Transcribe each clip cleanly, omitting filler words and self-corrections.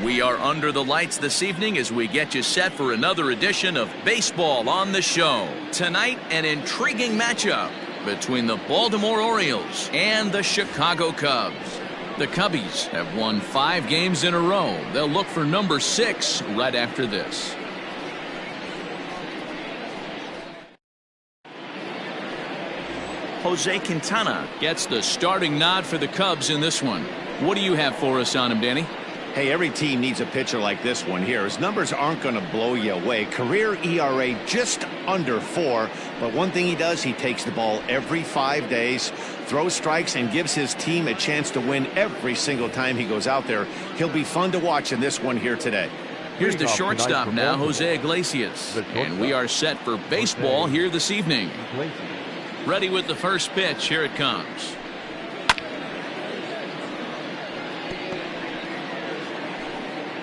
We are under the lights this evening as we get you set for another edition of Baseball on the Show. Tonight, an intriguing matchup between the Baltimore Orioles and the Chicago Cubs. The Cubbies have won 5 games in a row. They'll look for number 6 right after this. Jose Quintana gets the starting nod for the Cubs in this one. What do you have for us on him, Danny? Hey, every team needs a pitcher like this one here. His numbers aren't going to blow you away. Career ERA just under 4. But one thing he does, he takes the ball every 5 days, throws strikes, and gives his team a chance to win every single time he goes out there. He'll be fun to watch in this one here today. Here's the shortstop now, Jose Iglesias. And we are set for baseball here this evening. Ready with the first pitch. Here it comes.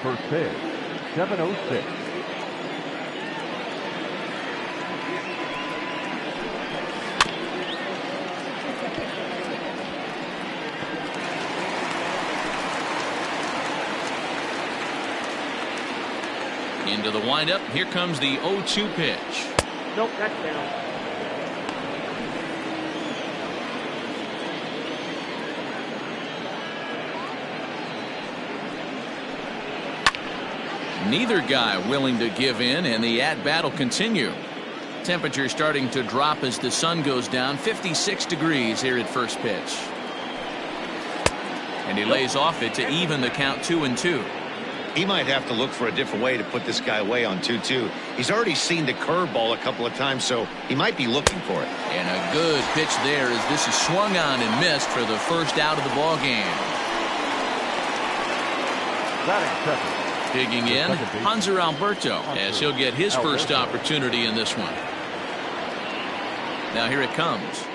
First pitch, 7:06. Into the windup. Here comes the 0-2 pitch. Nope, that's down. Neither guy willing to give in, and the at-bat will continue. Temperature starting to drop as the sun goes down. 56 degrees here at first pitch. And he lays off it to even the count 2-2. He might have to look for a different way to put this guy away on 2-2. He's already seen the curveball a couple of times, so he might be looking for it. And a good pitch there as this is swung on and missed for the first out of the ball game. Batting second. Digging in, Hanser Alberto, as he'll get his first opportunity in this one. Now here it comes.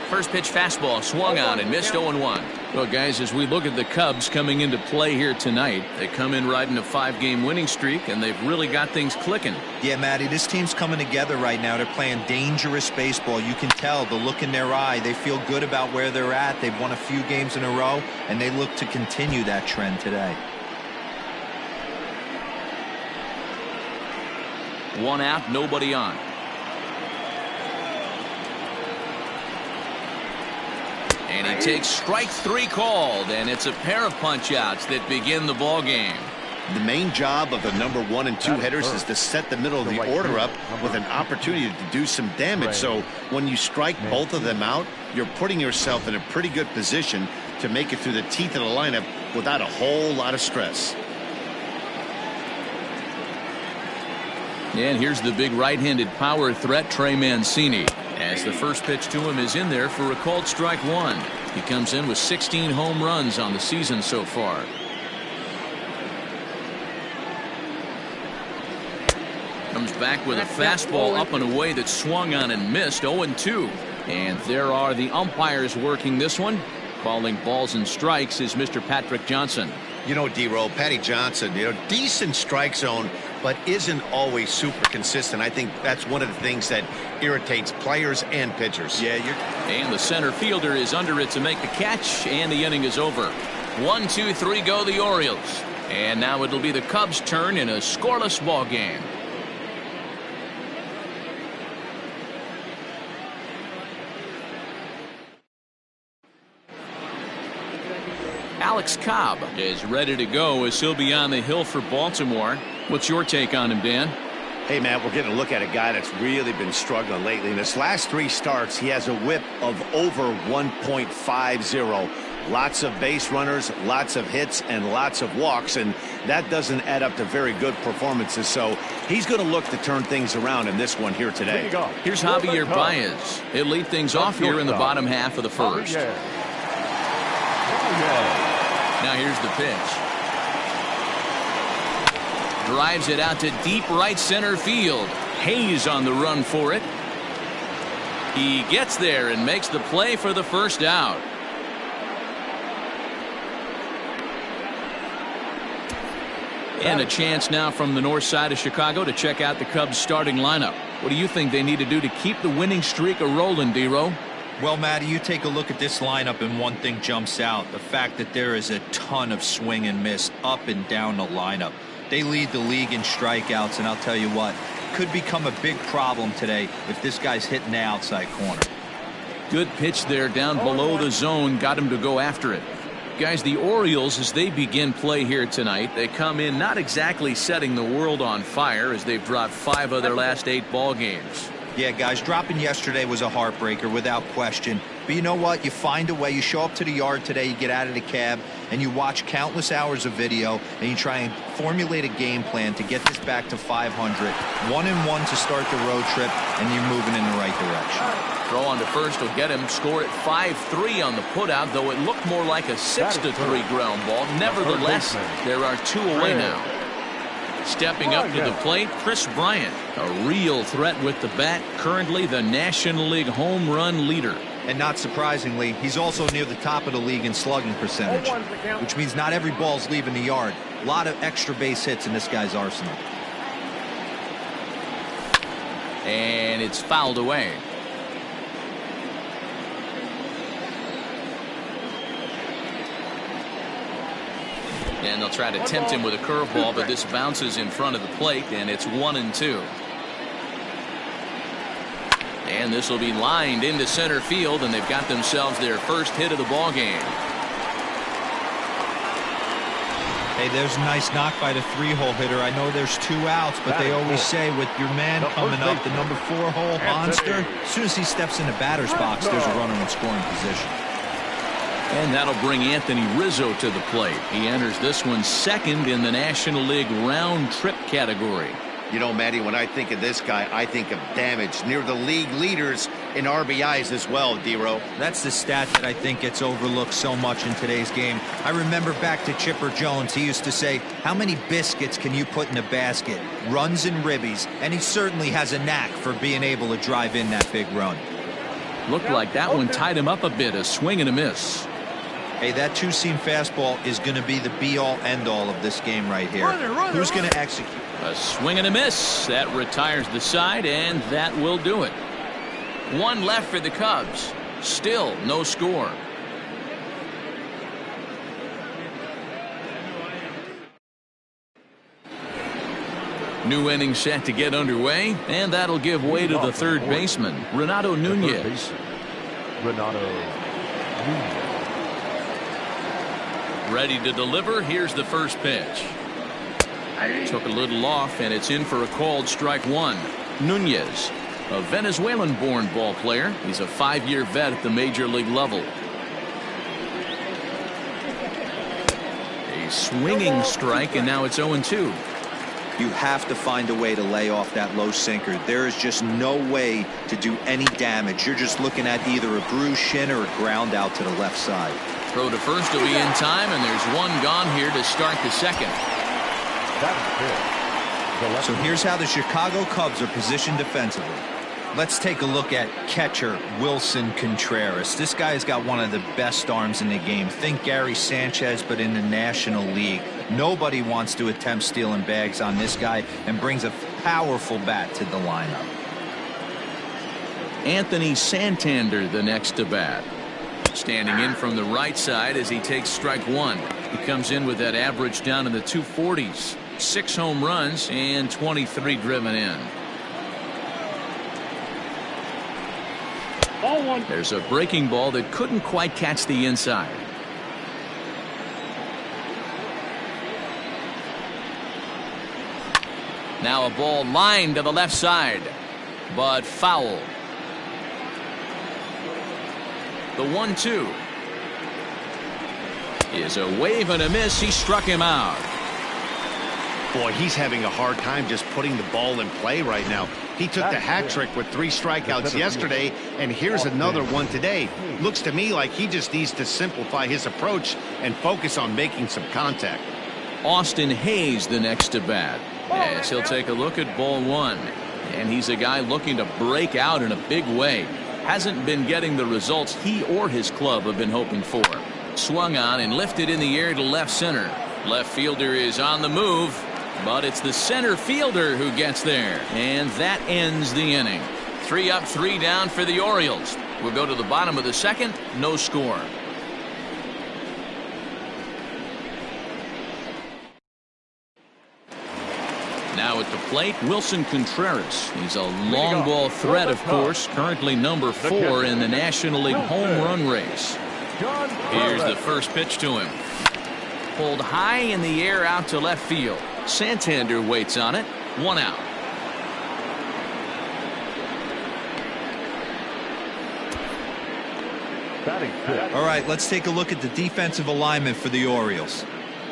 First pitch fastball swung on and missed 0-1. Well, guys, as we look at the Cubs coming into play here tonight, they come in riding a 5-game winning streak, and they've really got things clicking. Yeah, Matty, this team's coming together right now. They're playing dangerous baseball. You can tell the look in their eye. They feel good about where they're at. They've won a few games in a row, and they look to continue that trend today. 1 out, nobody on. And he takes strike 3 called, and it's a pair of punch-outs that begin the ball game. The main job of the number 1 and 2 hitters is to set the middle of the order up with an opportunity to do some damage. So when you strike both of them out, you're putting yourself in a pretty good position to make it through the teeth of the lineup without a whole lot of stress. And here's the big right-handed power threat, Trey Mancini, as the first pitch to him is in there for a called strike 1. He comes in with 16 home runs on the season so far. Comes back with a fastball up and away that swung on and missed. 0-2. And there are the umpires working this one. Calling balls and strikes is Mr. Patrick Johnson. You know, D-Roll, Patty Johnson, decent strike zone, but isn't always super consistent. I think that's one of the things that irritates players and pitchers. Yeah, and the center fielder is under it to make the catch, and the inning is over. 1, 2, 3 go the Orioles. And now it'll be the Cubs' turn in a scoreless ball game. Alex Cobb is ready to go as he'll be on the hill for Baltimore. What's your take on him, Dan? Hey, Matt, we're getting a look at a guy that's really been struggling lately. In his last 3 starts, he has a whip of over 1.50. Lots of base runners, lots of hits, and lots of walks, and that doesn't add up to very good performances. So he's going to look to turn things around in this one here today. Here's Javier Baez. He'll lead things off here in the bottom half of the first. Now here's the pitch. Drives it out to deep right center field. Hayes on the run for it. He gets there and makes the play for the first out. And a chance now from the north side of Chicago to check out the Cubs starting lineup. What do you think they need to do to keep the winning streak a rolling, D-Row? Well, Matty, you take a look at this lineup and one thing jumps out. The fact that there is a ton of swing and miss up and down the lineup. They lead the league in strikeouts, and I'll tell you what, could become a big problem today if this guy's hitting the outside corner. Good pitch there down below the zone, got him to go after it. Guys, the Orioles, as they begin play here tonight, they come in not exactly setting the world on fire as they've dropped 5 of their last 8 ball games. Yeah, guys, dropping yesterday was a heartbreaker without question. But you know what? You find a way. You show up to the yard today, you get out of the cab, and you watch countless hours of video, and you try and formulate a game plan to get this back to 500. 1-1 to start the road trip, and you're moving in the right direction. Throw on to first will get him. Score at 5-3 on the putout, though it looked more like a 6-3 ground ball. Nevertheless, there are 2 away now. Stepping up to the plate, Chris Bryant, a real threat with the bat, currently the National League home run leader. And not surprisingly, he's also near the top of the league in slugging percentage, which means not every ball's leaving the yard. A lot of extra base hits in this guy's arsenal. And it's fouled away. And they'll try to tempt him with a curveball, but this bounces in front of the plate, and it's 1-2. And this will be lined into center field, and they've got themselves their first hit of the ball game. Hey, there's a nice knock by the 3-hole hitter. I know there's 2 outs, but they always say with your man coming up, the number 4-hole monster, as soon as he steps in the batter's box, there's a runner in scoring position. And that'll bring Anthony Rizzo to the plate. He enters this one second in the National League round trip category. You know, Matty, when I think of this guy, I think of damage. Near the league leaders in RBIs as well, D-Row. That's the stat that I think gets overlooked so much in today's game. I remember back to Chipper Jones. He used to say, how many biscuits can you put in a basket? Runs and ribbies. And he certainly has a knack for being able to drive in that big run. Looked like that one tied him up a bit, a swing and a miss. Hey, that 2-seam fastball is going to be the be-all, end-all of this game right here. Who's going to execute? A swing and a miss. That retires the side, and that will do it. 1 left for the Cubs. Still no score. New inning set to get underway, and that'll give way to the third baseman, Renato Nunez. Renato Nunez. Ready to deliver. Here's the first pitch. Took a little off, and it's in for a called strike 1. Nunez, a Venezuelan-born ball player. He's a 5-year vet at the major league level. A swinging strike, and now it's 0-2. You have to find a way to lay off that low sinker. There is just no way to do any damage. You're just looking at either a bruised shin or a ground out to the left side. Throw to first will be in time, and there's 1 gone here to start the second. So here's how the Chicago Cubs are positioned defensively. Let's take a look at catcher Wilson Contreras. This guy's got one of the best arms in the game. Think Gary Sanchez, but in the National League. Nobody wants to attempt stealing bags on this guy, and brings a powerful bat to the lineup. Anthony Santander the next to bat. Standing in from the right side as he takes strike 1. He comes in with that average down in the 240s. 6 home runs and 23 driven in. There's a breaking ball that couldn't quite catch the inside. Now a ball lined to the left side, but foul. The 1-2 is a wave and a miss. He struck him out. Boy, he's having a hard time just putting the ball in play right now. He took the hat trick with 3 strikeouts yesterday, and here's another one today. Looks to me like he just needs to simplify his approach and focus on making some contact. Austin Hayes the next to bat. Yes, he'll take a look at ball 1. And he's a guy looking to break out in a big way. Hasn't been getting the results he or his club have been hoping for. Swung on and lifted in the air to left center. Left fielder is on the move, but it's the center fielder who gets there. And that ends the inning. 3 up, 3 down for the Orioles. We'll go to the bottom of the second. No score. Now at the plate, Wilson Contreras. He's a long ball threat, of course, currently number 4 in the National League home run race. Here's the first pitch to him. Pulled high in the air out to left field. Santander waits on it. 1 out. All right, let's take a look at the defensive alignment for the Orioles.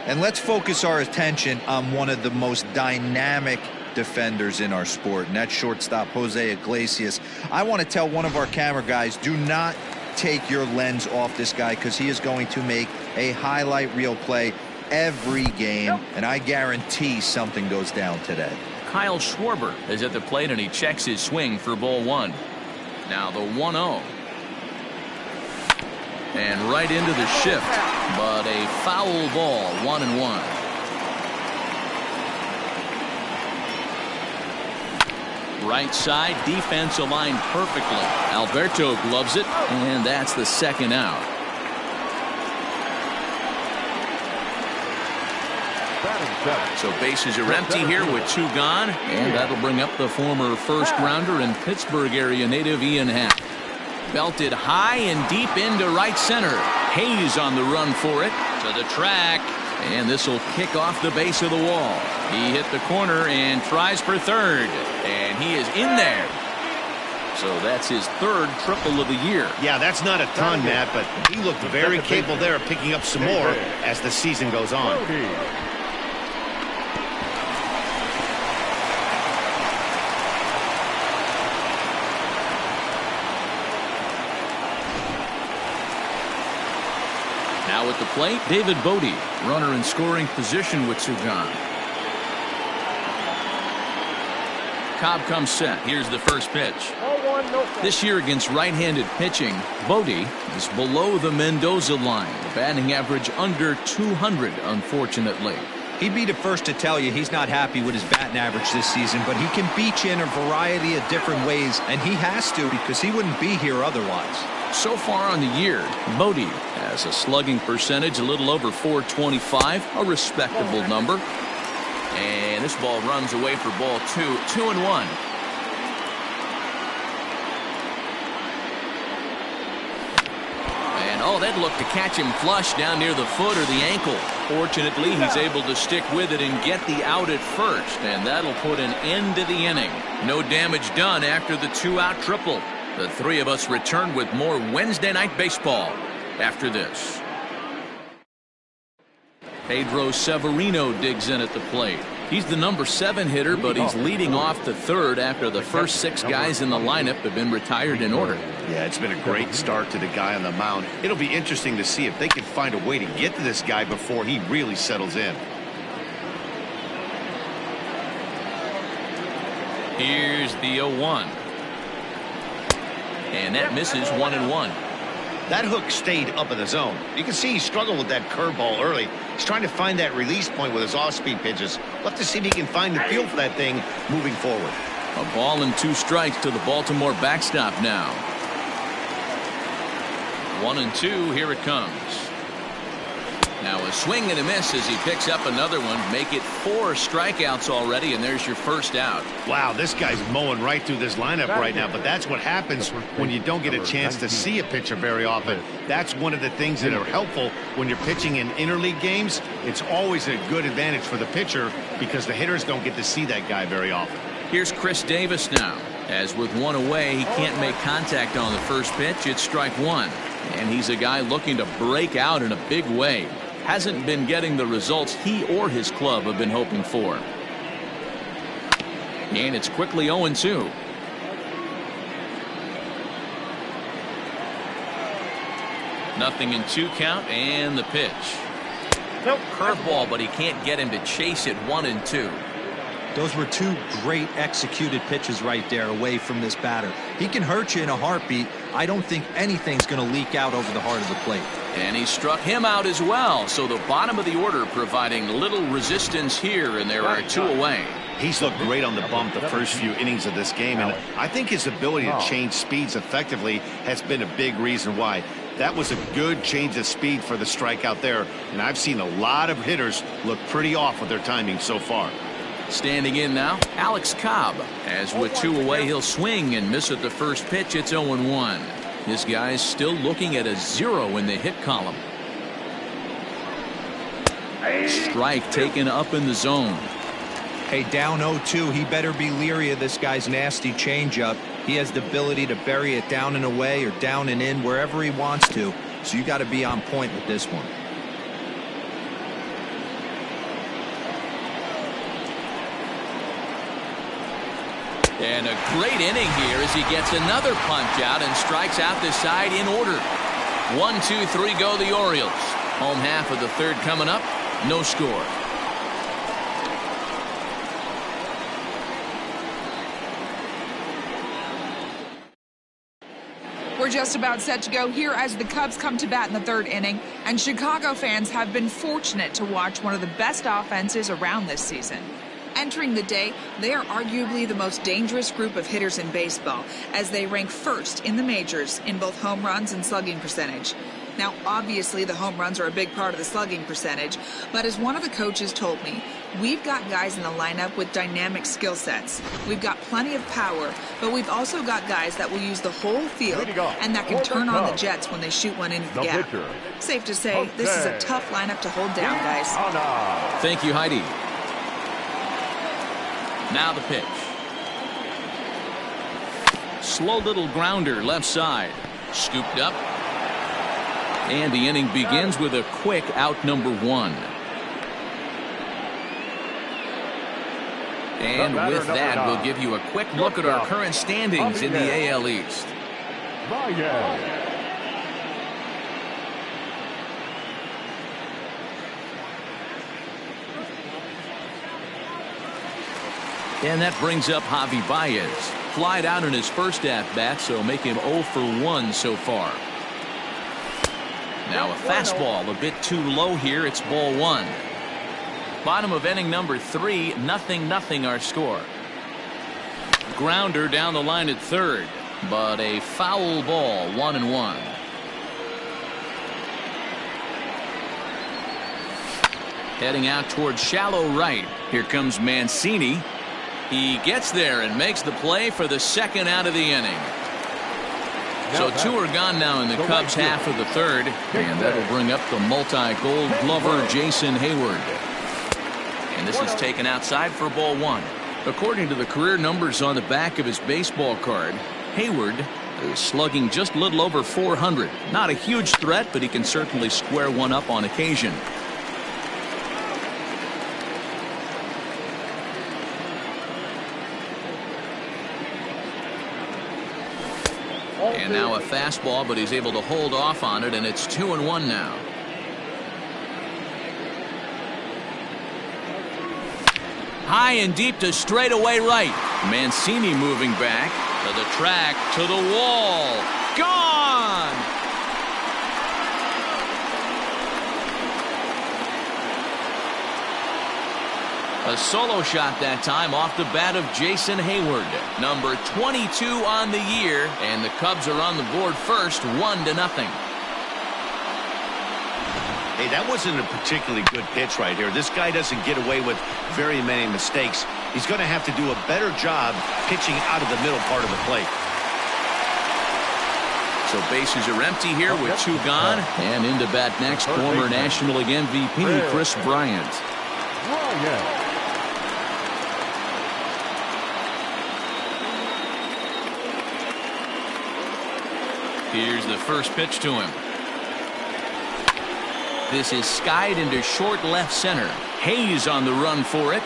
And let's focus our attention on one of the most dynamic defenders in our sport, and that's shortstop Jose Iglesias. I want to tell one of our camera guys, do not take your lens off this guy, because he is going to make a highlight reel play every game, and I guarantee something goes down today. Kyle Schwarber is at the plate, and he checks his swing for ball 1. Now the 1-0. And right into the shift, but a foul ball, 1-1. Right side, defense aligned perfectly. Alberto gloves it, and that's the second out. So bases are empty here with 2 gone, and that'll bring up the former first rounder and Pittsburgh area native Ian Happ. Belted high and deep into right center. Hayes on the run for it. To the track. And this will kick off the base of the wall. He hit the corner and tries for third. And he is in there. So that's his 3rd triple of the year. Yeah, that's not a ton, Matt, but he looked very capable there of picking up some more as the season goes on. Now at the plate, David Bodie, runner in scoring position with 2 gone. Cobb comes set. Here's the first pitch. This year against right-handed pitching, Bodie is below the Mendoza line. Batting average under 200, unfortunately. He'd be the first to tell you he's not happy with his batting average this season, but he can beat you in a variety of different ways, and he has to, because he wouldn't be here otherwise. So far on the year, Bodie has a slugging percentage a little over .425, a respectable number. And this ball runs away for ball 2, 2-1. And oh, that looked to catch him flush down near the foot or the ankle. Fortunately, he's able to stick with it and get the out at first, and that'll put an end to the inning. No damage done after the 2-out triple. The 3 of us return with more Wednesday Night Baseball after this. Pedro Severino digs in at the plate. He's the number 7 hitter, but he's leading off the 3rd after the first 6 guys in the lineup have been retired in order. Yeah, it's been a great start to the guy on the mound. It'll be interesting to see if they can find a way to get to this guy before he really settles in. Here's the 0-1. And that misses 1-1. That hook stayed up in the zone. You can see he struggled with that curveball early. He's trying to find that release point with his off-speed pitches. We'll have to see if he can find the feel for that thing moving forward. A ball and 2 strikes to the Baltimore backstop now. 1-2, here it comes. Now a swing and a miss as he picks up another one. Make it 4 strikeouts already, and there's your first out. Wow, this guy's mowing right through this lineup right now, but that's what happens when you don't get a chance to see a pitcher very often. That's one of the things that are helpful when you're pitching in interleague games. It's always a good advantage for the pitcher because the hitters don't get to see that guy very often. Here's Chris Davis now. As with 1 away, he can't make contact on the first pitch. It's strike 1. And he's a guy looking to break out in a big way. Hasn't been getting the results he or his club have been hoping for. And it's quickly 0-2. Nothing in 2 count, and the pitch. Curveball, but he can't get him to chase it. 1-2. Those were 2 great executed pitches right there away from this batter. He can hurt you in a heartbeat. I don't think anything's going to leak out over the heart of the plate. And he struck him out as well. So the bottom of the order providing little resistance here, and there are 2 away. He's looked great on the bump the first few innings of this game, and I think his ability to change speeds effectively has been a big reason why. That was a good change of speed for the strikeout there, and I've seen a lot of hitters look pretty off with their timing so far. Standing in now, Alex Cobb. As with 2 away, he'll swing and miss at the first pitch. It's 0-1. This guy's still looking at a 0 in the hit column. Strike taken up in the zone. Hey, down 0-2, he better be leery of this guy's nasty changeup. He has the ability to bury it down and away or down and in wherever he wants to. So you got to be on point with this one. And a great inning here as he gets another punch out and strikes out the side in order. 1, 2, 3 go the Orioles. Home half of the third coming up. No score. We're just about set to go here as the Cubs come to bat in the third inning, and Chicago fans have been fortunate to watch one of the best offenses around this season. Entering the day, they are arguably the most dangerous group of hitters in baseball, as they rank first in the majors in both home runs and slugging percentage. Now, obviously, the home runs are a big part of the slugging percentage, but as one of the coaches told me, we've got guys in the lineup with dynamic skill sets. We've got plenty of power, but we've also got guys that will use the whole field and that can turn on the Jets when they shoot one into the gap. Safe to say, this is a tough lineup to hold down, guys. Thank you, Heidi. Now the pitch. Slow little grounder left side. Scooped up. And the inning begins with a quick out number 1. And with that, we'll give you a quick look at our current standings in the AL East. And that brings up Javi Baez. Flied out in his first at-bat, so make him 0 for 1 so far. Now a fastball a bit too low here. It's ball 1. Bottom of inning number 3, 0-0 our score. Grounder down the line at third, but a foul ball, 1-1. Heading out towards shallow right. Here comes Mancini. He gets there and makes the play for the second out of the inning. So 2 are gone now in the Cubs half of the third, and that'll bring up the multi-gold glover Jason Hayward. And this is taken outside for ball 1. According to the career numbers on the back of his baseball card, Hayward is slugging just a little over 400. Not a huge threat, but he can certainly square one up on occasion. And now a fastball, but he's able to hold off on it, and it's 2-1 now. High and deep to straightaway right. Mancini moving back to the track, to the wall. Gone! A solo shot that time off the bat of Jason Hayward, number 22 on the year, and the Cubs are on the board first, 1-0. Hey, that wasn't a particularly good pitch right here. This guy doesn't get away with very many mistakes. He's going to have to do a better job pitching out of the middle part of the plate. So bases are empty here with 2 gone, and into bat next, former National League MVP Chris Bryant. Here's the first pitch to him. This is skied into short left center. Hayes on the run for it.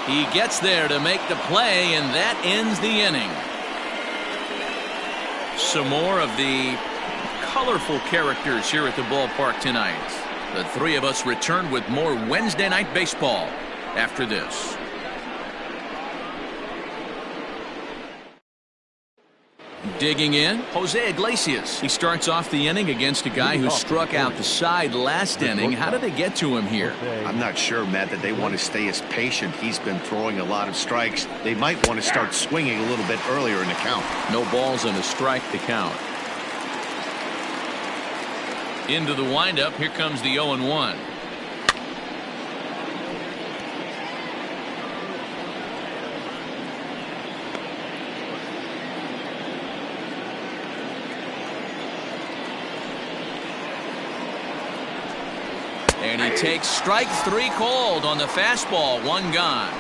He gets there to make the play, and that ends the inning. Some more of the colorful characters here at the ballpark tonight. The 3 of us return with more Wednesday Night Baseball after this. Digging in, Jose Iglesias. He starts off the inning against a guy who struck out the side last inning. How did they get to him here? I'm not sure, Matt, that they want to stay as patient. He's been throwing a lot of strikes. They might want to start swinging a little bit earlier in the count. No balls and a strike to count. Into the windup. Here comes the 0-1. And he takes strike 3 called on the fastball. 1 gone.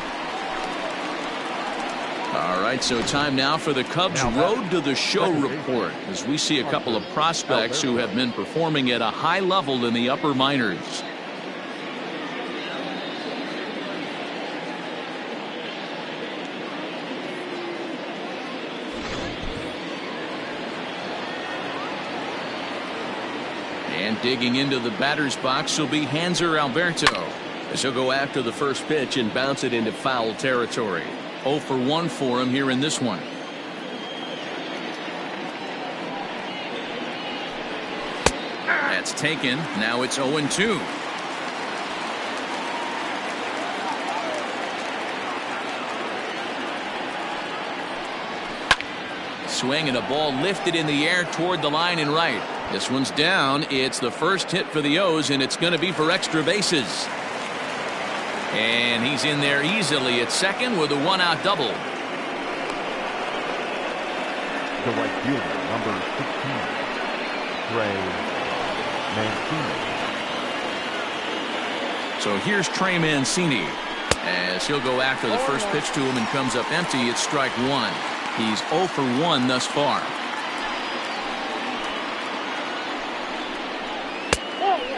All right, so time now for the Cubs Road to the Show report as we see a couple of prospects who have been performing at a high level in the upper minors. And digging into the batter's box will be Hanser Alberto as he'll go after the first pitch and bounce it into foul territory. 0 for 1 for him here in this one. That's taken. Now it's 0-2. Swing and a ball lifted in the air toward the line and right. This one's down. It's the first hit for the O's, and it's going to be for extra bases. And he's in there easily at second with a 1-out double. The right fielder, number 16, Trey Mancini. So here's Trey Mancini as he'll go after the first pitch to him and comes up empty. It's strike 1. He's 0 for 1 thus far.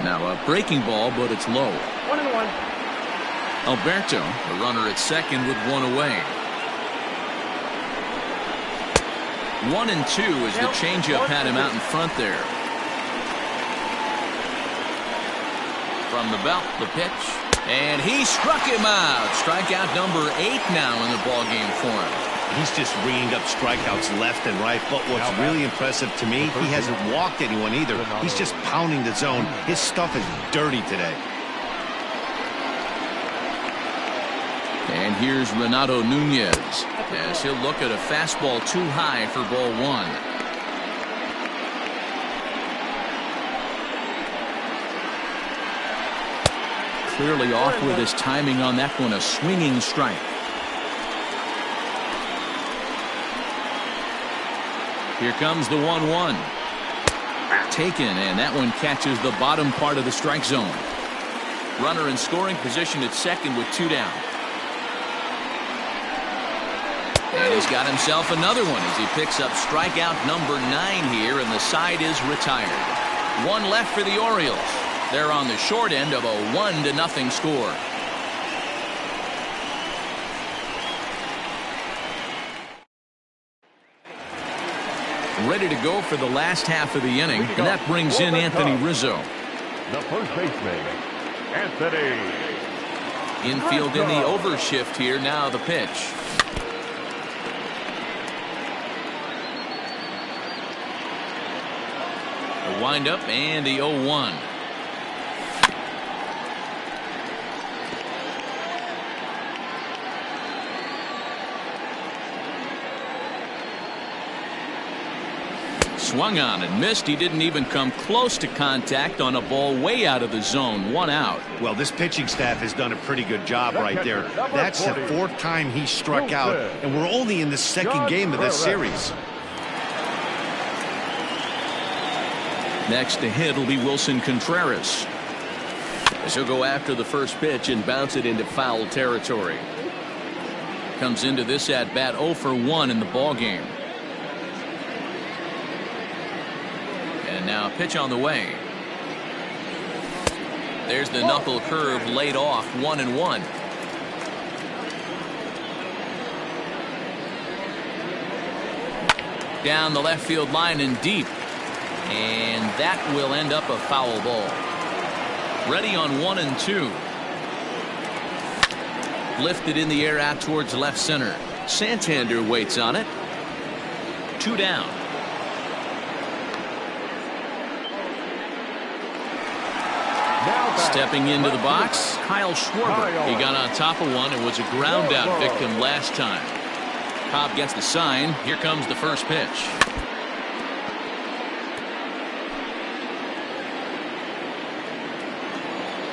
Now a breaking ball, but it's low. 1-1. Alberto, the runner at second with 1 away. 1-2 as the changeup had him out in front there. From the belt, the pitch, and he struck him out. Strikeout number 8 now in the ball game for him. He's just ringing up strikeouts left and right, but what's really impressive to me, he hasn't walked anyone either. He's just pounding the zone. His stuff is dirty today. And here's Renato Nunez as he'll look at a fastball too high for ball 1. Clearly off with his timing on that one, a swinging strike. Here comes the 1-1. Taken, and that one catches the bottom part of the strike zone. Runner in scoring position at second with 2 down. And he's got himself another one as he picks up strikeout number 9 here, and the side is retired. 1 left for the Orioles. They're on the short end of a 1-0 score. Ready to go for the last half of the inning, and that brings in Anthony Rizzo. The first baseman, Anthony. Infield in the overshift here. Now the pitch. The windup and the 0-1. Swung on and missed. He didn't even come close to contact on a ball way out of the zone. 1 out. Well, this pitching staff has done a pretty good job right there. That's the 4th time he struck out, and we're only in the 2nd game of this series. Next to hit will be Wilson Contreras as he'll go after the first pitch and bounce it into foul territory. Comes into this at bat 0 for 1 in the ball game. And now a pitch on the way. There's the knuckle curve laid off. 1-1. Down the left field line and deep. And that will end up a foul ball. Ready on 1-2. Lifted in the air out towards left center. Santander waits on it. 2 down. Stepping into the box, Kyle Schwarber. He got on top of one and was a ground out victim last time. Cobb gets the sign. Here comes the first pitch.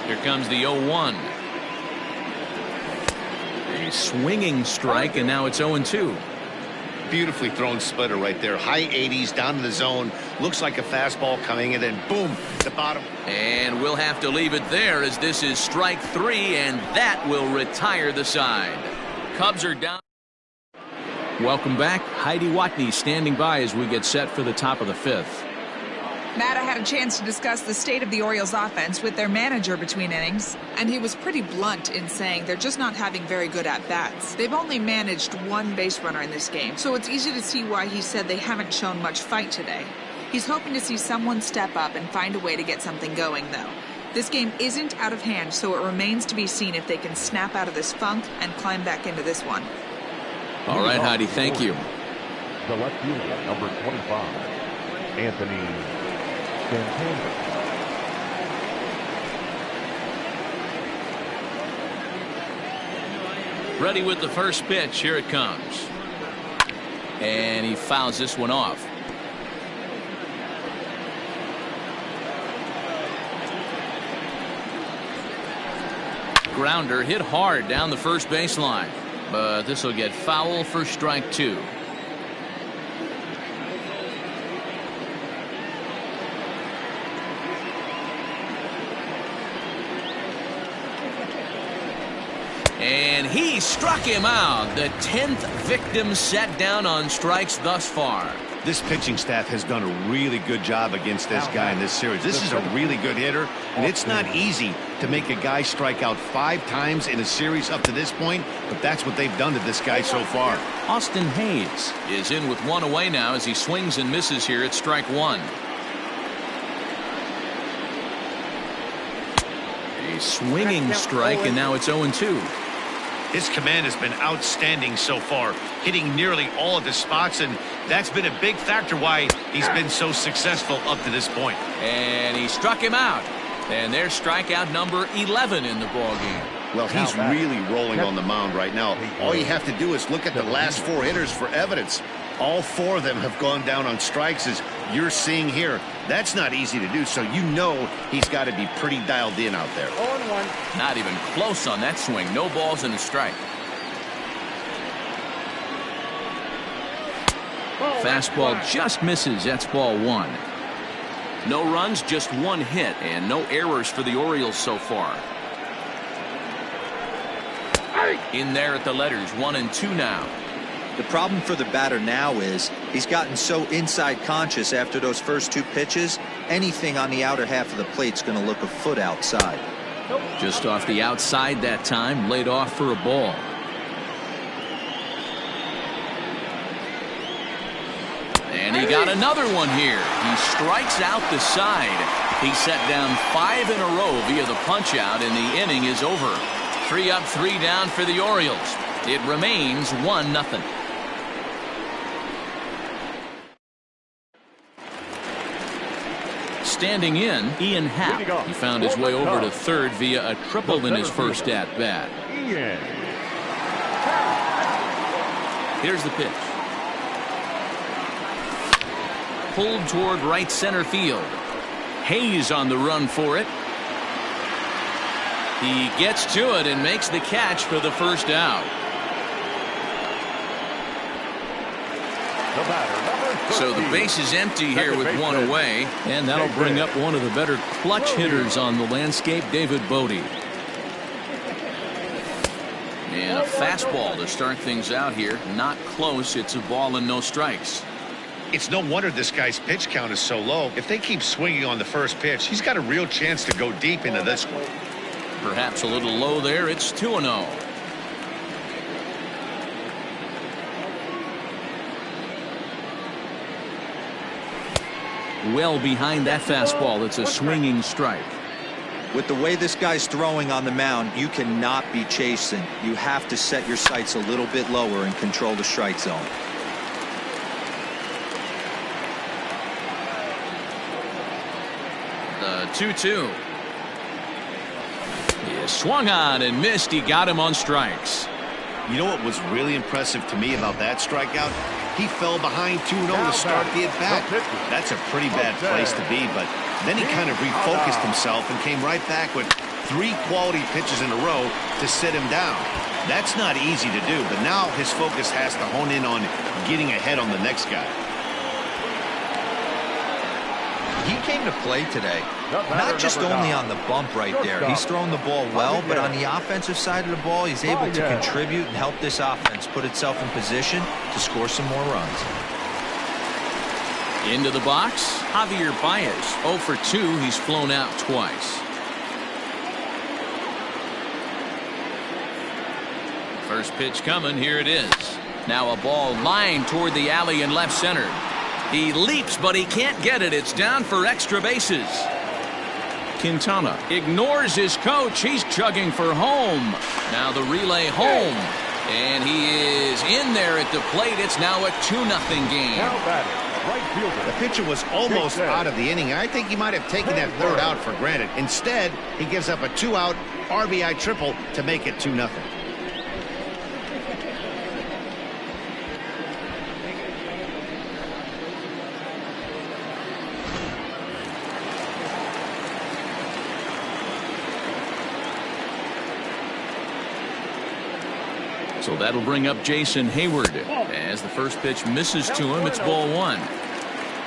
Here comes the 0-1. A swinging strike, and now it's 0-2. Beautifully thrown splitter right there. High 80s down to the zone. Looks like a fastball coming in, and boom, the bottom. And we'll have to leave it there as this is strike 3, and that will retire the side. Cubs are down. Welcome back. Heidi Watney standing by as we get set for the top of the 5th. Matt, I had a chance to discuss the state of the Orioles offense with their manager between innings, and he was pretty blunt in saying they're just not having very good at-bats. They've only managed one base runner in this game, so it's easy to see why he said they haven't shown much fight today. He's hoping to see someone step up and find a way to get something going, though. This game isn't out of hand, so it remains to be seen if they can snap out of this funk and climb back into this one. All right, Heidi, thank you. The left fielder, number 25, Anthony Santander. Ready with the first pitch. Here it comes. And he fouls this one off. Grounder hit hard down the first baseline, but this will get foul for strike 2. And he struck him out. The 10th victim set down on strikes thus far. This pitching staff has done a really good job against this guy in this series. This is a really good hitter, and it's not easy to make a guy strike out 5 times in a series up to this point, but that's what they've done to this guy so far. Austin Hayes is in with 1 away now as he swings and misses here at strike 1. A swinging strike, and now it's 0-2. His command has been outstanding so far, hitting nearly all of the spots, and that's been a big factor why he's been so successful up to this point. And he struck him out. And there's strikeout number 11 in the ballgame. Well, he's really rolling on the mound right now. All you have to do is look at the last 4 hitters for evidence. All 4 of them have gone down on strikes, as you're seeing here. That's not easy to do, so you know he's got to be pretty dialed in out there. 0-1. Not even close on that swing. No balls and a strike. Fastball just misses. That's ball 1. No runs, just 1 hit, and no errors for the Orioles so far. In there at the letters, 1 and 2 now. The problem for the batter now is he's gotten so inside conscious after those first 2 pitches, anything on the outer half of the plate's going to look a foot outside. Just off the outside that time, laid off for a ball. And he got another one here. He strikes out the side. He set down 5 in a row via the punch out, and the inning is over. 3 up, 3 down for the Orioles. It remains 1-0. Standing in, Ian Happ. He found his way over to third via a triple in his first at-bat. Here's the pitch. Pulled toward right center field. Hayes on the run for it. He gets to it and makes the catch for the first out. So the base is empty here with 1 away, and that'll bring up one of the better clutch hitters on the landscape, David Bodie. And a fastball to start things out here. Not close. It's a ball and no strikes. It's no wonder this guy's pitch count is so low. If they keep swinging on the first pitch, he's got a real chance to go deep into this one. Perhaps a little low there. It's 2-0. Well behind that fastball. It's a swinging strike. With the way this guy's throwing on the mound, you cannot be chasing. You have to set your sights a little bit lower and control the strike zone. The 2-2. Swung on and missed. He got him on strikes. You know what was really impressive to me about that strikeout? He fell behind 2-0 to start the at-bat. That's a pretty bad place to be, but then he kind of refocused himself and came right back with 3 quality pitches in a row to sit him down. That's not easy to do, but now his focus has to hone in on getting ahead on the next guy. He came to play today, not just only on the bump right there. He's throwing the ball well, but on the offensive side of the ball, he's able to contribute and help this offense put itself in position to score some more runs. Into the box, Javier Baez. 0 for 2. He's flown out twice. First pitch coming. Here it is. Now a ball lined toward the alley in left center. He leaps, but he can't get it. It's down for extra bases. Quintana ignores his coach. He's chugging for home. Now the relay home. And he is in there at the plate. It's now a 2-0 game. The pitcher was almost out of the inning. I think he might have taken that third out for granted. Instead, he gives up a 2-out RBI triple to make it 2-0. So that'll bring up Jason Hayward. As the first pitch misses to him, it's ball 1.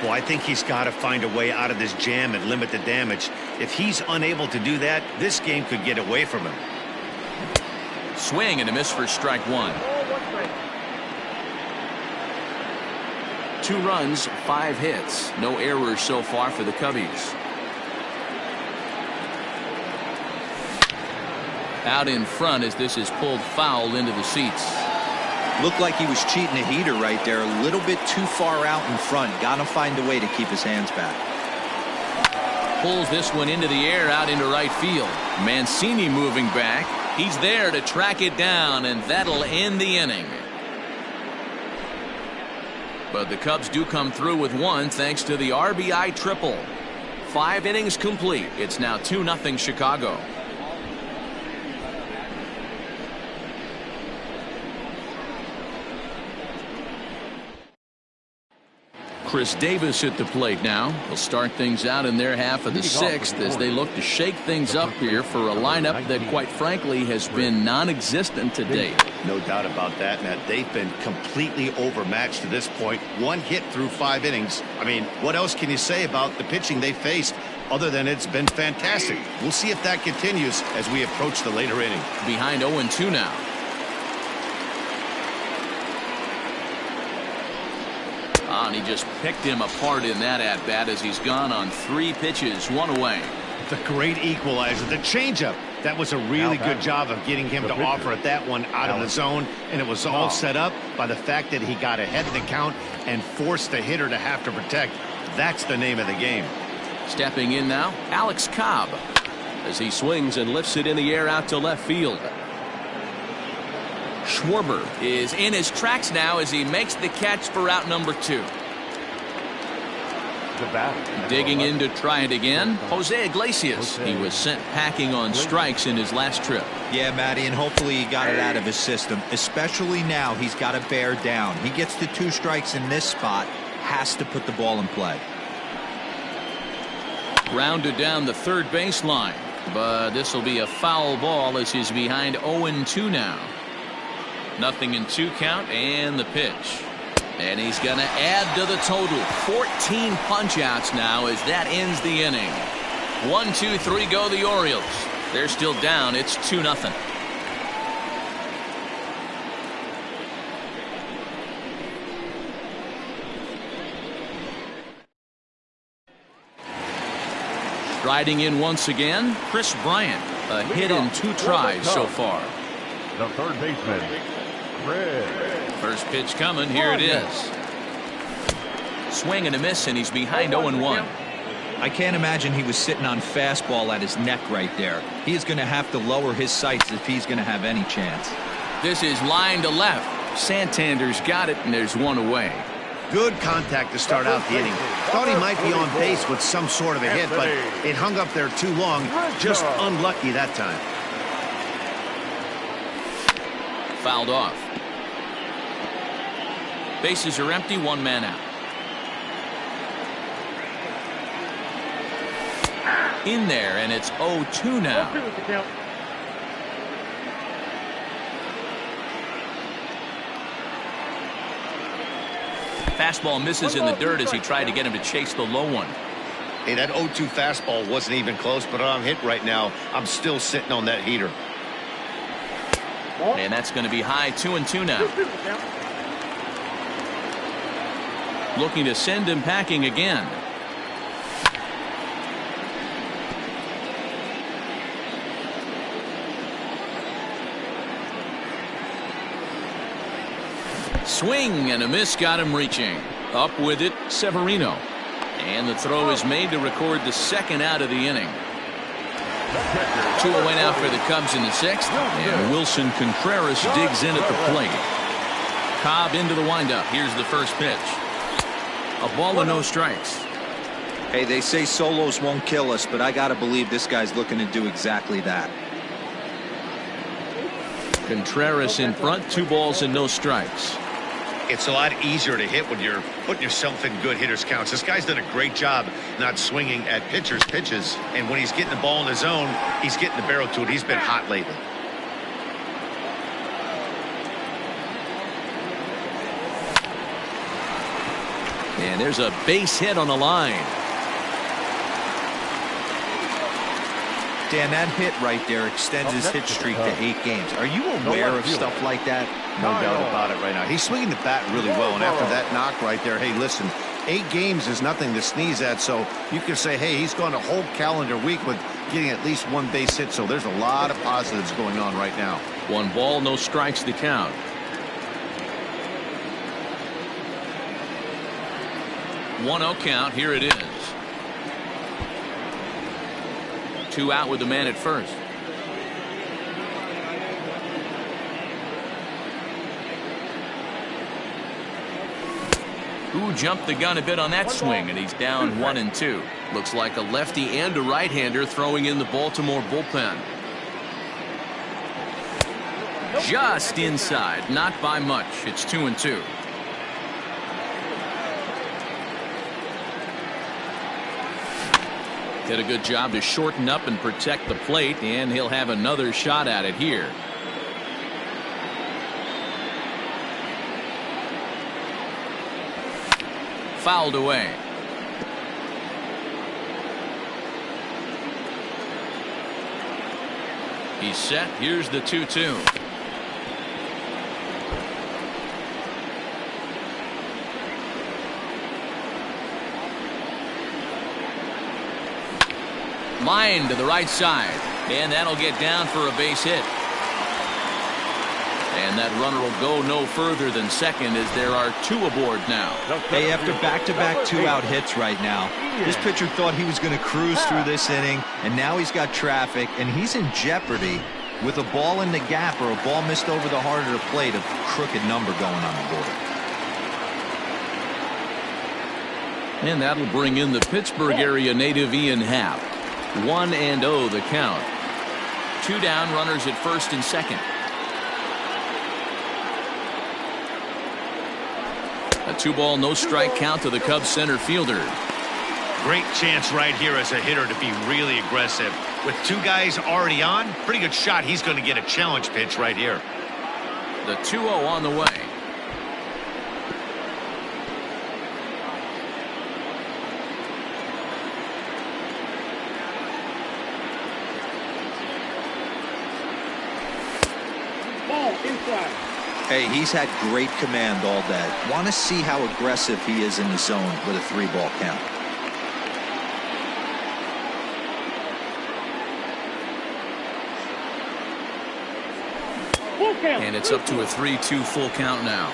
Well, I think he's got to find a way out of this jam and limit the damage. If he's unable to do that, this game could get away from him. Swing and a miss for strike 1. 2 runs, 5 hits. No errors so far for the Cubbies. Out in front as this is pulled foul into the seats. Looked like he was cheating a heater right there. A little bit too far out in front. Got to find a way to keep his hands back. Pulls this one into the air out into right field. Mancini moving back. He's there to track it down, and that'll end the inning. But the Cubs do come through with 1 thanks to the RBI triple. 5 innings complete. It's now 2-0 Chicago. Chris Davis at the plate now. Will start things out in their half of the 6th as they look to shake things up here for a lineup that quite frankly has been non-existent to date. No doubt about that, Matt. They've been completely overmatched to this point. 1 hit through 5 innings. I mean, what else can you say about the pitching they faced other than it's been fantastic? We'll see if that continues as we approach the later inning. Behind 0-2 now. And he just picked him apart in that at-bat as he's gone on 3 pitches, 1 away. The great equalizer, the changeup. That was a really good job of getting him to offer at that one out of the zone, and it was all set up by the fact that he got ahead in the count and forced the hitter to have to protect. That's the name of the game. Stepping in now, Alex Cobb, as he swings and lifts it in the air out to left field. Schwarber is in his tracks now as he makes the catch for out number 2. Digging in to try it again, Jose Iglesias. He was sent packing on strikes in his last trip. Yeah, Matty, and hopefully he got it out of his system. Especially now, he's got to bear down. He gets the 2 strikes in this spot, has to put the ball in play. Grounded down the third baseline, but this will be a foul ball as he's behind 0-2 now. 0-2 count and the pitch. And he's going to add to the total. 14 punch-outs now as that ends the inning. 1, 2, 3 go the Orioles. They're still down. It's 2-0. Striding in once again, Chris Bryant. A hit in 2 tries so far. The third baseman, Chris. First pitch coming. Here it is. Swing and a miss, and he's behind 0-1. I can't imagine he was sitting on fastball at his neck right there. He is going to have to lower his sights if he's going to have any chance. This is line to left. Santander's got it, and there's 1 away. Good contact to start out the inning. Thought he might be on base with some sort of a hit, but it hung up there too long. Just unlucky that time. Fouled off. Bases are empty, one man out. In there, and it's 0-2 now. 0-2 is the count. Fastball misses in the dirt as he tried to get him to chase the low one. Hey, that 0-2 fastball wasn't even close, but on hit right now, I'm still sitting on that heater. And that's going to be high, 2-2 now. 2-2 is the count. Looking to send him packing again. Swing and a miss got him reaching. Up with it, Severino. And the throw is made to record the second out of the inning. 2 away now for the Cubs in the 6th. And Wilson Contreras digs in at the plate. Cobb into the windup. Here's the first pitch. A ball and no strikes. Hey, they say solos won't kill us, but I got to believe this guy's looking to do exactly that. Contreras in front, 2 balls and no strikes. It's a lot easier to hit when you're putting yourself in good hitters counts. This guy's done a great job not swinging at pitchers' pitches, and when he's getting the ball in his zone, he's getting the barrel to it. He's been hot lately. And there's a base hit on the line. Dan, that hit right there extends his hit streak to 8 games. Are you aware of stuff like that? No doubt about it right now. He's swinging the bat really well, and after that knock right there, hey, listen, 8 games is nothing to sneeze at, so you can say, hey, he's gone a whole calendar week with getting at least 1 base hit, so there's a lot of positives going on right now. 1 ball, no strikes to count. One 0 count. Here it is. 2 out with the man at first. Who jumped the gun a bit on that swing, and he's down 1-2. Looks like a lefty and a right-hander throwing in the Baltimore bullpen. Just inside, not by much. It's 2-2. Did a good job to shorten up and protect the plate, and he'll have another shot at it here. Fouled away. He's set. Here's the 2-2. Line to the right side, and that'll get down for a base hit. And that runner will go no further than second as there are 2 aboard now. Hey, after back-to-back 2-out hits right now, this pitcher thought he was going to cruise through this inning, and now he's got traffic, and he's in jeopardy with a ball in the gap or a ball missed over the heart of the plate, a crooked number going on the board. And that'll bring in the Pittsburgh area native Ian Happ. 1-0 the count. 2 down, runners at first and second. A 2-ball, no strike count to the Cubs center fielder. Great chance right here as a hitter to be really aggressive. With 2 guys already on, pretty good shot. He's going to get a challenge pitch right here. The 2-0 on the way. Ball inside. Hey, he's had great command all day. Want to see how aggressive he is in the zone with a 3-ball count. Full count. And it's up to a 3-2 full count now.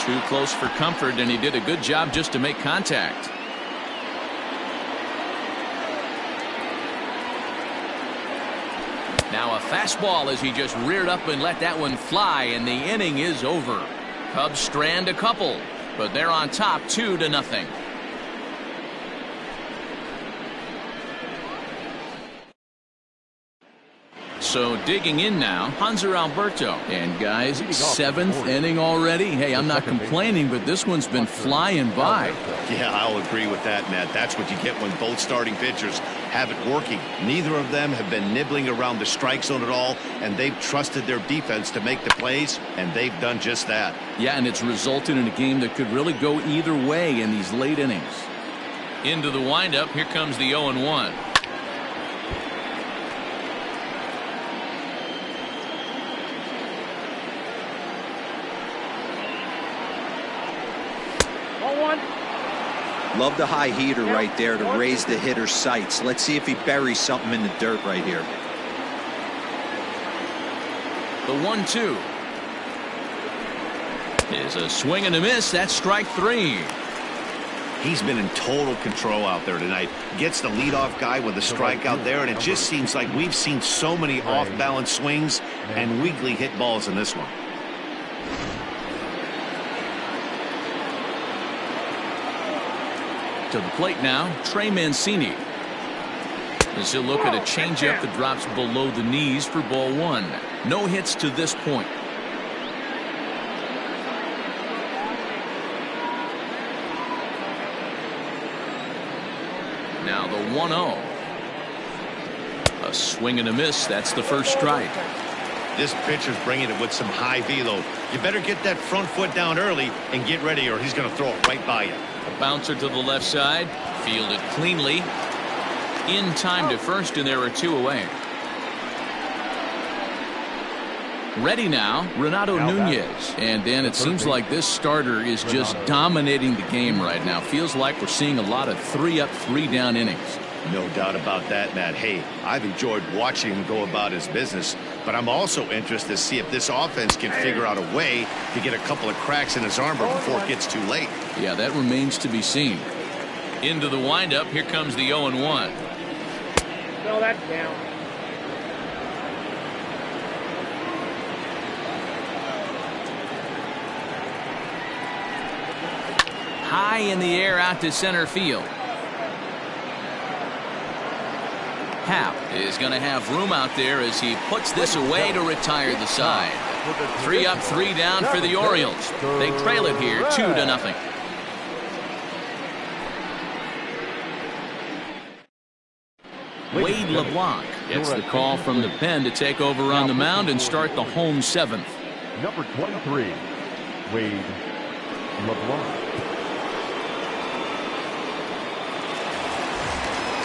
Too close for comfort, and he did a good job just to make contact. Now a fastball as he just reared up and let that one fly, and the inning is over. Cubs strand a couple, but they're on top 2-0. So digging in now, Hanser Alberto. And guys, 7th inning already. Hey, I'm not complaining, but this one's been flying by. Yeah, I'll agree with that, Matt. That's what you get when both starting pitchers have it working. Neither of them have been nibbling around the strike zone at all, and they've trusted their defense to make the plays, and they've done just that. Yeah, and it's resulted in a game that could really go either way in these late innings. Into the windup, here comes the 0-1. Love the high heater right there to raise the hitter's sights. Let's see if he buries something in the dirt right here. The 1-2 is a swing and a miss. That's strike 3. He's been in total control out there tonight. Gets the leadoff guy with a strikeout there, and it just seems like we've seen so many off-balance swings and weakly hit balls in this one. To the plate now, Trey Mancini. As he'll look at a changeup that drops below the knees for ball 1. No hits to this point. Now the 1-0. A swing and a miss. That's the first strike. This pitcher's bringing it with some high velo. You better get that front foot down early and get ready, or he's going to throw it right by you. A bouncer to the left side. Fielded cleanly. In time to first, and there are 2 away. Ready now, Renato Nunez. And Dan, it seems like this starter is just dominating the game right now. Feels like we're seeing a lot of 3-up, 3-down innings. No doubt about that, Matt. Hey, I've enjoyed watching him go about his business, but I'm also interested to see if this offense can figure out a way to get a couple of cracks in his armor before it gets too late. Yeah, that remains to be seen. Into the windup, here comes the 0-1. No, that's down. High in the air out to center field. Happ is going to have room out there as he puts this away to retire the side. 3 up, 3 down for the Orioles. They trail it here 2-0. Wade LeBlanc gets the call from the pen to take over on the mound and start the home 7th. Number 23, Wade LeBlanc.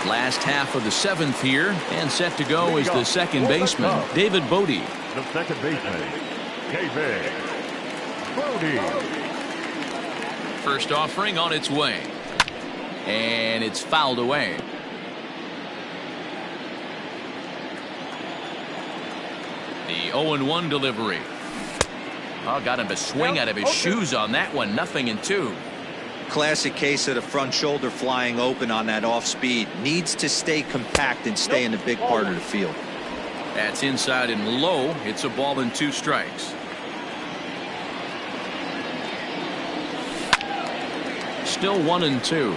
Last half of the 7th here, and set to go is the second baseman, David Bodie. The second baseman, David Bodie. First offering on its way. And it's fouled away. The 0-1 delivery. Oh, got him a swing out of his shoes on that one. 0-2. Classic case of the front shoulder flying open on that off speed. Needs to stay compact and stay in the big part of the field. That's inside and low. It's a ball and 2 strikes. Still 1-2.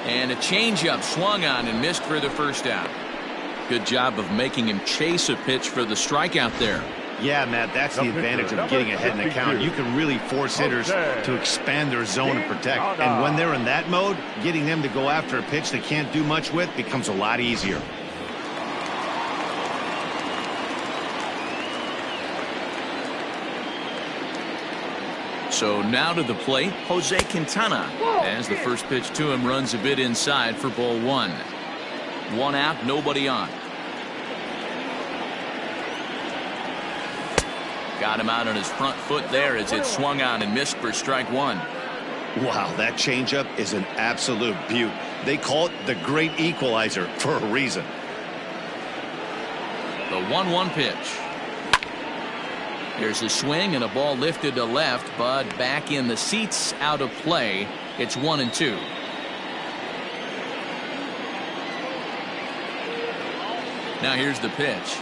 And a changeup swung on and missed for the first out. Good job of making him chase a pitch for the strikeout there. Yeah, Matt, that's the advantage of getting ahead in the count. You can really force hitters to expand their zone and protect. And when they're in that mode, getting them to go after a pitch they can't do much with becomes a lot easier. So now to the plate, Jose Quintana, as the first pitch to him runs a bit inside for ball 1. 1 out, nobody on. Got him out on his front foot there as it swung on and missed for strike 1. Wow, that changeup is an absolute beaut. They call it the great equalizer for a reason. The 1-1 pitch. There's a swing and a ball lifted to left, but back in the seats, out of play. It's 1-2. Now here's the pitch.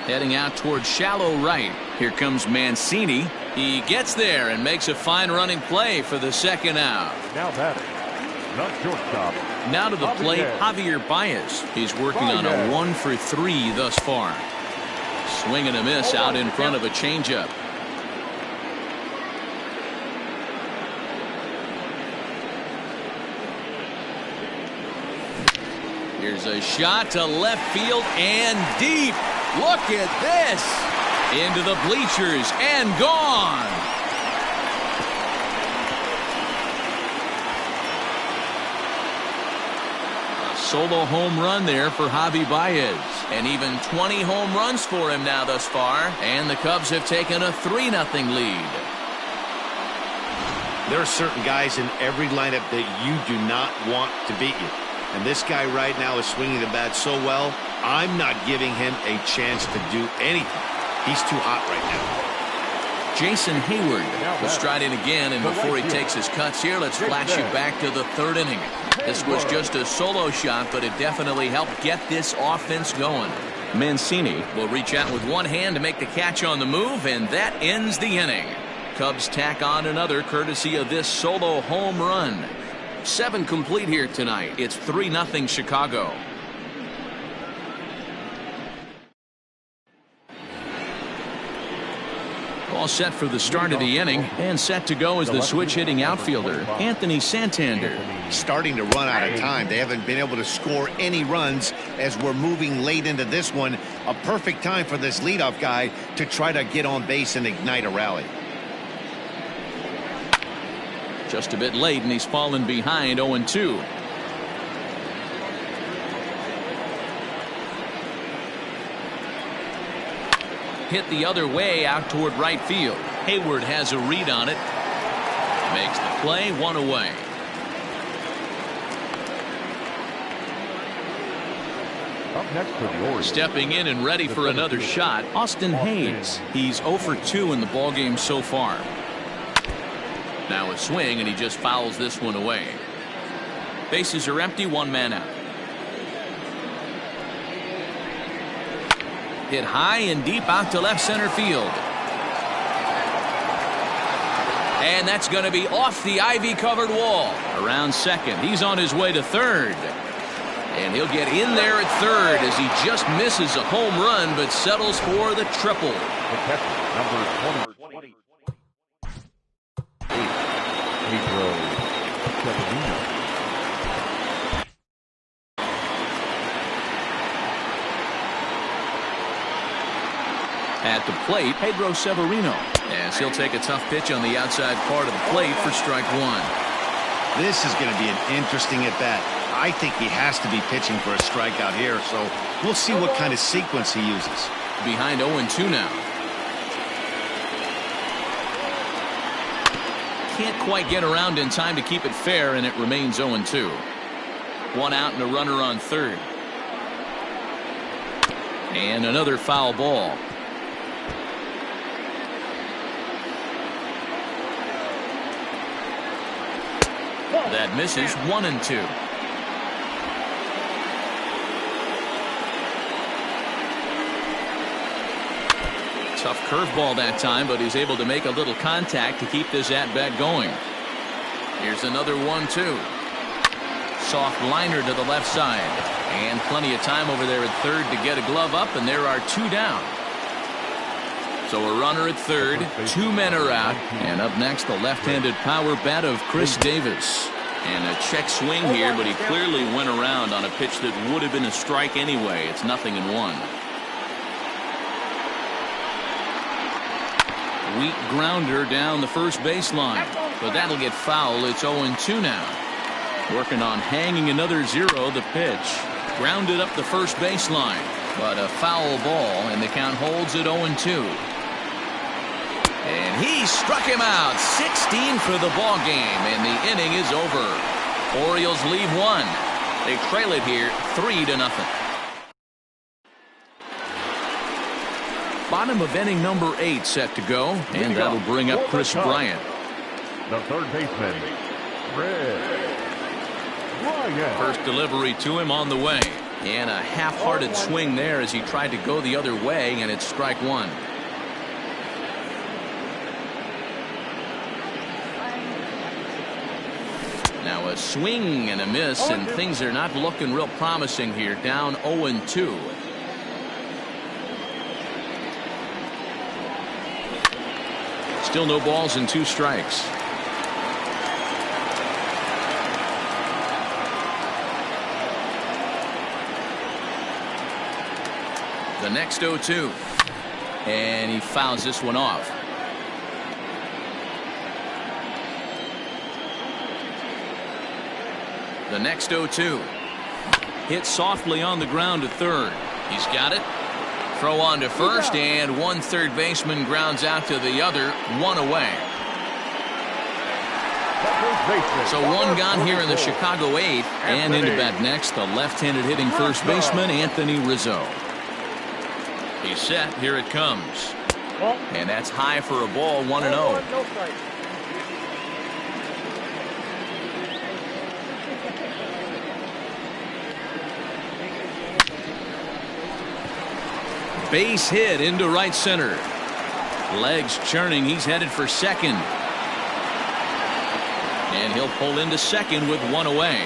Heading out towards shallow right. Here comes Mancini. He gets there and makes a fine running play for the second out. Now batting, the shortstop. Now to the plate, Javier Baez. He's working on a 1-for-3 thus far. Swing and a miss out in front of a changeup. Here's a shot to left field and deep. Look at this. Into the bleachers and gone. A solo home run there for Javi Baez. And even 20 home runs for him now thus far. And the Cubs have taken a 3-0 lead. There are certain guys in every lineup that you do not want to beat you. And this guy right now is swinging the bat so well, I'm not giving him a chance to do anything. He's too hot right now. Jason Hayward will stride in again, and before he takes his cuts here, let's flash you back to the third inning. This was just a solo shot, but it definitely helped get this offense going. Mancini will reach out with one hand to make the catch on the move, and that ends the inning. Cubs tack on another courtesy of this solo home run. 7 complete here tonight. It's 3-0 Chicago. All set for the start of the inning, and set to go is the switch-hitting outfielder, Anthony Santander. Starting to run out of time. They haven't been able to score any runs as we're moving late into this one. A perfect time for this leadoff guy to try to get on base and ignite a rally. Just a bit late, and he's fallen behind 0-2. Hit the other way out toward right field. Hayward has a read on it. Makes the play, 1 away. Up next for the Orioles. Stepping in and ready for another shot, Austin Hayes. He's 0 for 2 in the ballgame so far. Now a swing, and he just fouls this one away. Bases are empty, 1 man out. Hit high and deep out to left center field. And that's going to be off the ivy-covered wall. Around second. He's on his way to third. And he'll get in there at third as he just misses a home run but settles for the triple. The catcher, number 20. At the plate, Pedro Severino, as he'll take a tough pitch on the outside part of the plate for strike 1. This is going to be an interesting at-bat. I think he has to be pitching for a strikeout here, so we'll see what kind of sequence he uses. Behind 0-2 now. Can't quite get around in time to keep it fair, and it remains 0-2. 1 out and a runner on third. And another foul ball. That misses, 1-2. Tough curveball that time, but he's able to make a little contact to keep this at-bat going. Here's another 1-2. Soft liner to the left side. And plenty of time over there at third to get a glove up, and there are 2 down. So a runner at third, 2 men are out, and up next the left-handed power bat of Chris Davis. And a check swing here, but he clearly went around on a pitch that would have been a strike anyway. It's 0-1. Weak grounder down the first baseline, but that'll get foul. It's 0-2 now. Working on hanging another 0. The pitch grounded up the first baseline, but a foul ball, and the count holds at 0-2. And he struck him out. 16 for the ball game, and the inning is over. Orioles lead 1. They trail it here 3-0. Bottom of inning number 8 set to go, and that'll bring up Chris Bryant. The third baseman, Bryant. First delivery to him on the way. And a half-hearted swing there as he tried to go the other way, and it's strike one. Now a swing and a miss, and things are not looking real promising here. Down 0-2. Still no balls and 2 strikes. The next 0-2. And he fouls this one off. The next 0-2. Hit softly on the ground to third. He's got it. Throw on to first, and one third baseman grounds out to the other, 1 away. So 1 gone here in the Chicago 8th, and into bat next, the left-handed hitting first baseman, Anthony Rizzo. He's set. Here it comes. And that's high for a ball, 1-0. Base hit into right center. Legs churning. He's headed for second. And he'll pull into second with 1 away.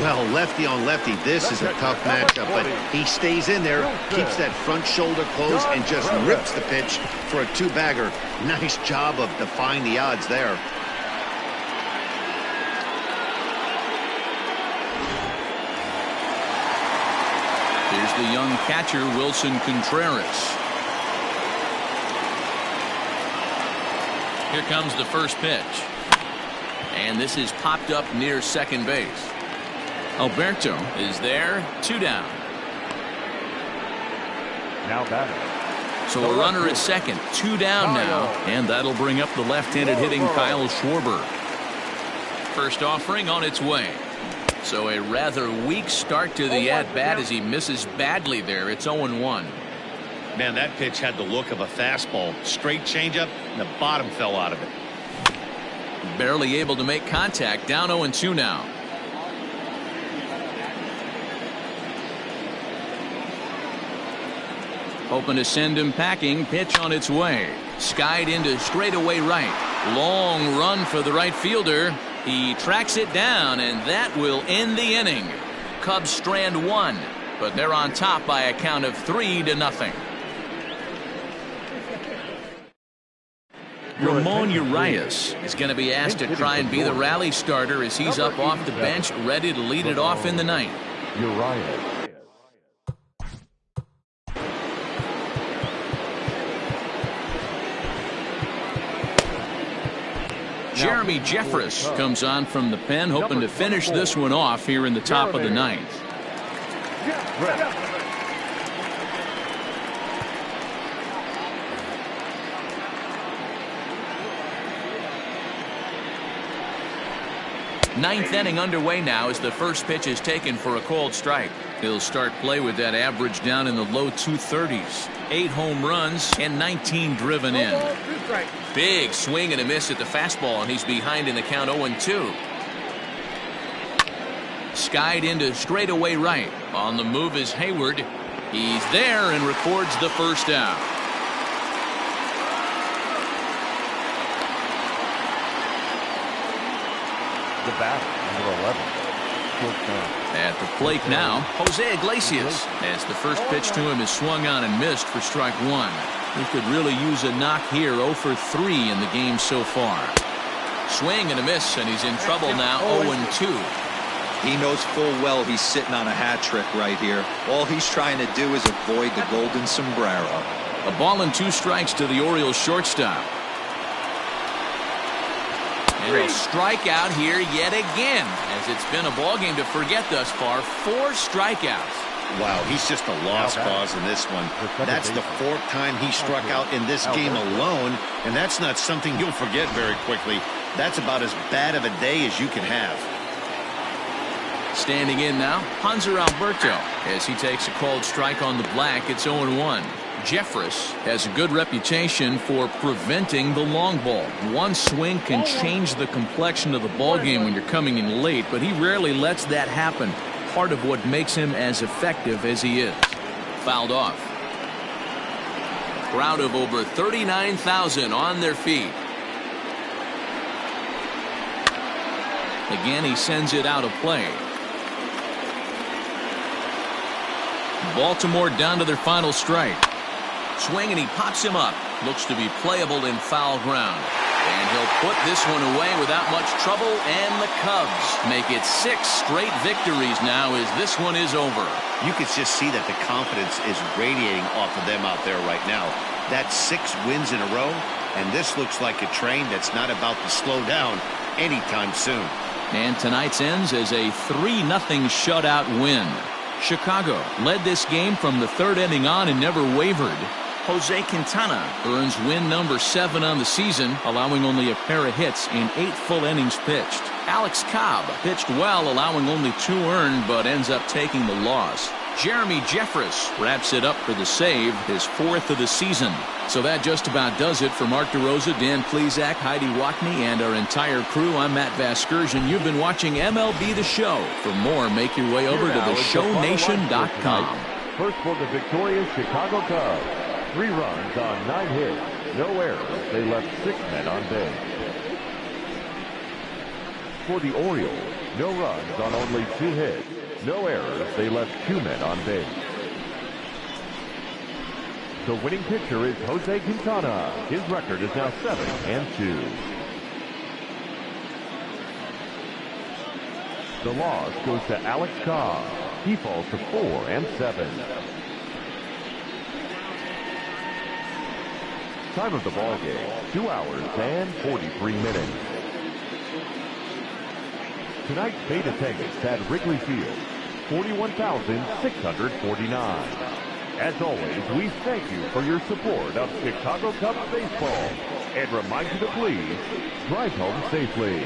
Well, lefty on lefty, this is a tough matchup, but he stays in there, keeps that front shoulder closed, and just rips the pitch for a 2-bagger. Nice job of defying the odds there. Here's the young catcher, Wilson Contreras. Here comes the first pitch. And this is popped up near second base. Alberto is there, 2 down. Now batting. So a runner at second, 2 down now, and that'll bring up the left-handed hitting Kyle Schwarber. First offering on its way. So a rather weak start to the at-bat as he misses badly there. It's 0-1. Man, that pitch had the look of a fastball. Straight changeup, and the bottom fell out of it. Barely able to make contact. Down 0-2 now. Hoping to send him packing. Pitch on its way. Skied into straightaway right. Long run for the right fielder. He tracks it down, and that will end the inning. Cubs strand 1, but they're on top by a count of 3-0. Ramon Urias is going to be asked to try and be the rally starter as he's up off the bench, ready to lead it off in the ninth. Urias. Jeremy Jeffress comes on from the pen, hoping to finish this one off here in the top of the ninth. Ninth inning underway now as the first pitch is taken for a called strike. He'll start play with that average down in the low 230s. 8 home runs and 19 driven in. Big swing and a miss at the fastball, and he's behind in the count 0-2. Skied into straightaway right. On the move is Hayward. He's there and records the first out. The bat, number 11. At the plate now, Jose Iglesias, as the first pitch to him is swung on and missed for strike 1. He could really use a knock here. 0 for 3 in the game so far. Swing and a miss, and he's in trouble now. 0-2. He knows full well he's sitting on a hat trick right here. All he's trying to do is avoid the golden sombrero. A ball and 2 strikes to the Orioles shortstop. And a strikeout here yet again, as it's been a ball game to forget thus far. 4 strikeouts. Wow, he's just a lost cause in this one. That's the 4th time he struck out in this game alone, and that's not something you'll forget very quickly. That's about as bad of a day as you can have. Standing in now, Hanser Alberto, as he takes a called strike on the black. It's 0-1. Jeffress has a good reputation for preventing the long ball. One swing can change the complexion of the ball game when you're coming in late, but he rarely lets that happen. part of what makes him as effective as he is. Fouled off. Crowd of over 39,000 on their feet. Again, he sends it out of play. Baltimore down to their final strike. Swing, and he pops him up. Looks to be playable in foul ground. And he'll put this one away without much trouble, and the Cubs make it 6 straight victories now as this one is over. You can just see that the confidence is radiating off of them out there right now. That's 6 wins in a row, and this looks like a train that's not about to slow down anytime soon. And tonight's ends as a 3-0 shutout win. Chicago led this game from the 3rd inning on and never wavered. Jose Quintana earns win number 7 on the season, allowing only a pair of hits in 8 full innings pitched. Alex Cobb pitched well, allowing only 2 earned, but ends up taking the loss. Jeremy Jeffress wraps it up for the save, his 4th of the season. So that just about does it for Mark DeRosa, Dan Plesac, Heidi Watney, and our entire crew. I'm Matt Vasgersian. You've been watching MLB The Show. For more, make your way over to theshownation.com. First for the victorious Chicago Cubs. 3 runs on 9 hits. No errors. They left 6 men on base. For the Orioles, no runs on only 2 hits. No errors. They left 2 men on base. The winning pitcher is Jose Quintana. His record is now 7-2. The loss goes to Alex Cobb. He falls to 4-7. Time of the ball game, 2 hours and 43 minutes. Tonight's paid attendance at Wrigley Field, 41,649. As always, we thank you for your support of Chicago Cubs baseball and remind you to please drive home safely.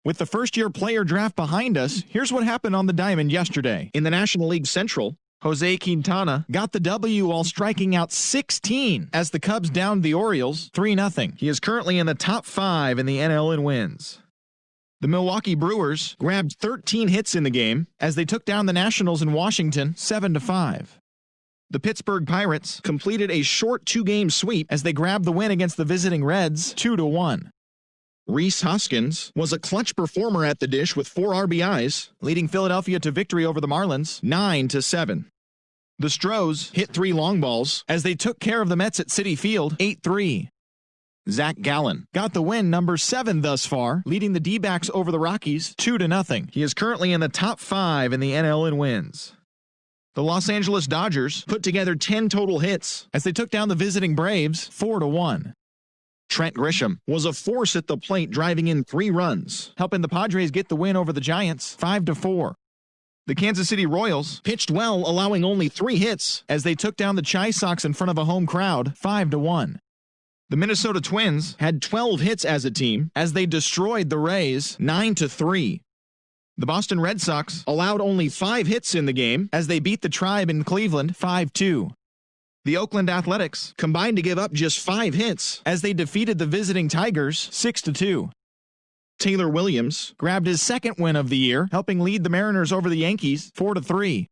With the first-year player draft behind us, here's what happened on the diamond yesterday. In the National League Central, Jose Quintana got the W while striking out 16 as the Cubs downed the Orioles 3-0. He is currently in the top 5 in the NL in wins. The Milwaukee Brewers grabbed 13 hits in the game as they took down the Nationals in Washington 7-5. The Pittsburgh Pirates completed a short 2-game sweep as they grabbed the win against the visiting Reds 2-1. Rhys Hoskins was a clutch performer at the dish with 4 RBIs, leading Philadelphia to victory over the Marlins 9-7. The Stros hit 3 long balls as they took care of the Mets at Citi Field 8-3. Zach Gallen got the win, number 7 thus far, leading the D-backs over the Rockies 2-0. He is currently in the top 5 in the NL in wins. The Los Angeles Dodgers put together 10 total hits as they took down the visiting Braves 4-1. Trent Grisham was a force at the plate, driving in 3 runs, helping the Padres get the win over the Giants 5-4. The Kansas City Royals pitched well, allowing only 3 hits as they took down the Chi Sox in front of a home crowd 5-1. The Minnesota Twins had 12 hits as a team as they destroyed the Rays 9-3. The Boston Red Sox allowed only 5 hits in the game as they beat the Tribe in Cleveland 5-2. The Oakland Athletics combined to give up just 5 hits as they defeated the visiting Tigers 6-2. Taylor Williams grabbed his 2nd win of the year, helping lead the Mariners over the Yankees 4-3.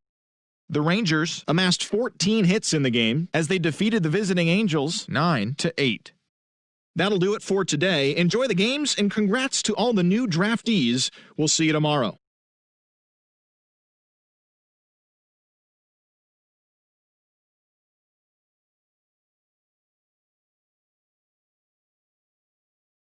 The Rangers amassed 14 hits in the game as they defeated the visiting Angels 9-8. That'll do it for today. Enjoy the games and congrats to all the new draftees. We'll see you tomorrow.